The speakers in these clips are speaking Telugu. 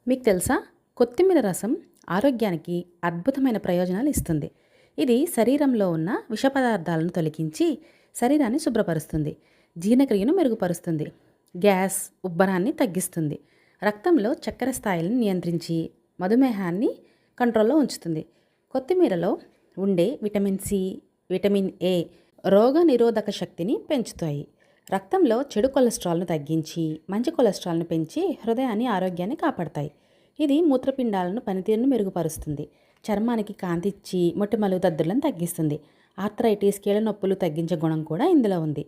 మీకు తెలుసా, కొత్తిమీర రసం ఆరోగ్యానికి అద్భుతమైన ప్రయోజనాలు ఇస్తుంది. ఇది శరీరంలో ఉన్న విష పదార్థాలను తొలగించి శరీరాన్ని శుభ్రపరుస్తుంది, జీర్ణక్రియను మెరుగుపరుస్తుంది, గ్యాస్ ఉబ్బరాన్ని తగ్గిస్తుంది, రక్తంలో చక్కెర స్థాయిలను నియంత్రించి మధుమేహాన్ని కంట్రోల్లో ఉంచుతుంది. కొత్తిమీరలో ఉండే విటమిన్ సి, విటమిన్ ఏ రోగ నిరోధక శక్తిని పెంచుతాయి. రక్తంలో చెడు కొలెస్ట్రాల్ను తగ్గించి మంచి కొలెస్ట్రాల్ను పెంచి హృదయాన్ని ఆరోగ్యాన్ని కాపాడతాయి. ఇది మూత్రపిండాలను పనితీరును మెరుగుపరుస్తుంది, చర్మానికి కాంతి ఇచ్చి మొటిమలు దద్దులను తగ్గిస్తుంది. ఆర్థరైటిస్ కీళ్ళ నొప్పులు తగ్గించే గుణం కూడా ఇందులో ఉంది.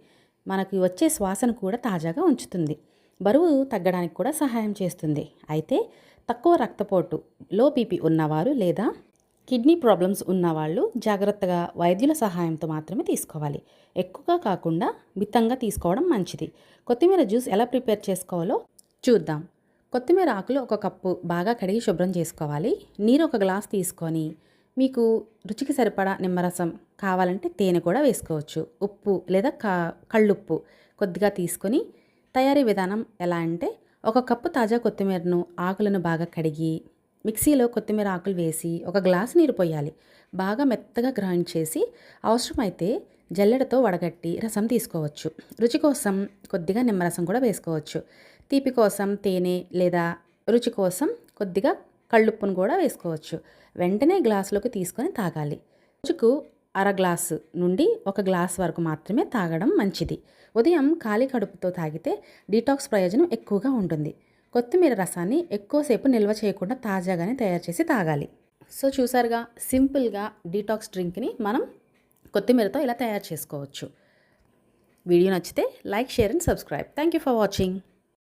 మనకి వచ్చే శ్వాసను కూడా తాజాగా ఉంచుతుంది, బరువు తగ్గడానికి కూడా సహాయం చేస్తుంది. అయితే తక్కువ రక్తపోటు, లో బీపీ ఉన్నవారు లేదా కిడ్నీ ప్రాబ్లమ్స్ ఉన్నవాళ్ళు జాగ్రత్తగా వైద్యుల సహాయంతో మాత్రమే తీసుకోవాలి. ఎక్కువగా కాకుండా మితంగా తీసుకోవడం మంచిది. కొత్తిమీర జ్యూస్ ఎలా ప్రిపేర్ చేసుకోవాలో చూద్దాం. కొత్తిమీర ఆకులు 1 కప్పు బాగా కడిగి శుభ్రం చేసుకోవాలి. నీరు 1 గ్లాస్ తీసుకొని మీకు రుచికి సరిపడా నిమ్మరసం, కావాలంటే తేనె కూడా వేసుకోవచ్చు. ఉప్పు లేదా కళ్ళుప్పు కొద్దిగా తీసుకొని తయారీ విధానం ఎలా అంటే 1 కప్పు తాజా కొత్తిమీరను ఆకులను బాగా కడిగి మిక్సీలో కొత్తిమీర ఆకులు వేసి 1 గ్లాసు నీరు పోయాలి. బాగా మెత్తగా గ్రైండ్ చేసి అవసరమైతే జల్లెడతో వడగట్టి రసం తీసుకోవచ్చు. రుచి కోసం కొద్దిగా నిమ్మరసం కూడా వేసుకోవచ్చు. తీపి కోసం తేనె లేదా రుచి కోసం కొద్దిగా కళ్ళుప్పును కూడా వేసుకోవచ్చు. వెంటనే గ్లాసులోకి తీసుకొని తాగాలి. రోజుకు అర గ్లాసు నుండి 1 గ్లాస్ వరకు మాత్రమే తాగడం మంచిది. ఉదయం ఖాళీ కడుపుతో తాగితే డీటాక్స్ ప్రయోజనం ఎక్కువగా ఉంటుంది. కొత్తిమీర రసాన్ని ఎక్కువసేపు నిల్వ చేయకుండా తాజాగానే తయారు చేసి తాగాలి. సో చూసారుగా, సింపుల్గా డీటాక్స్ డ్రింక్ని మనం కొత్తిమీరతో ఇలా తయారు చేసుకోవచ్చు. వీడియో నచ్చితే like, share and subscribe. Thank you for watching.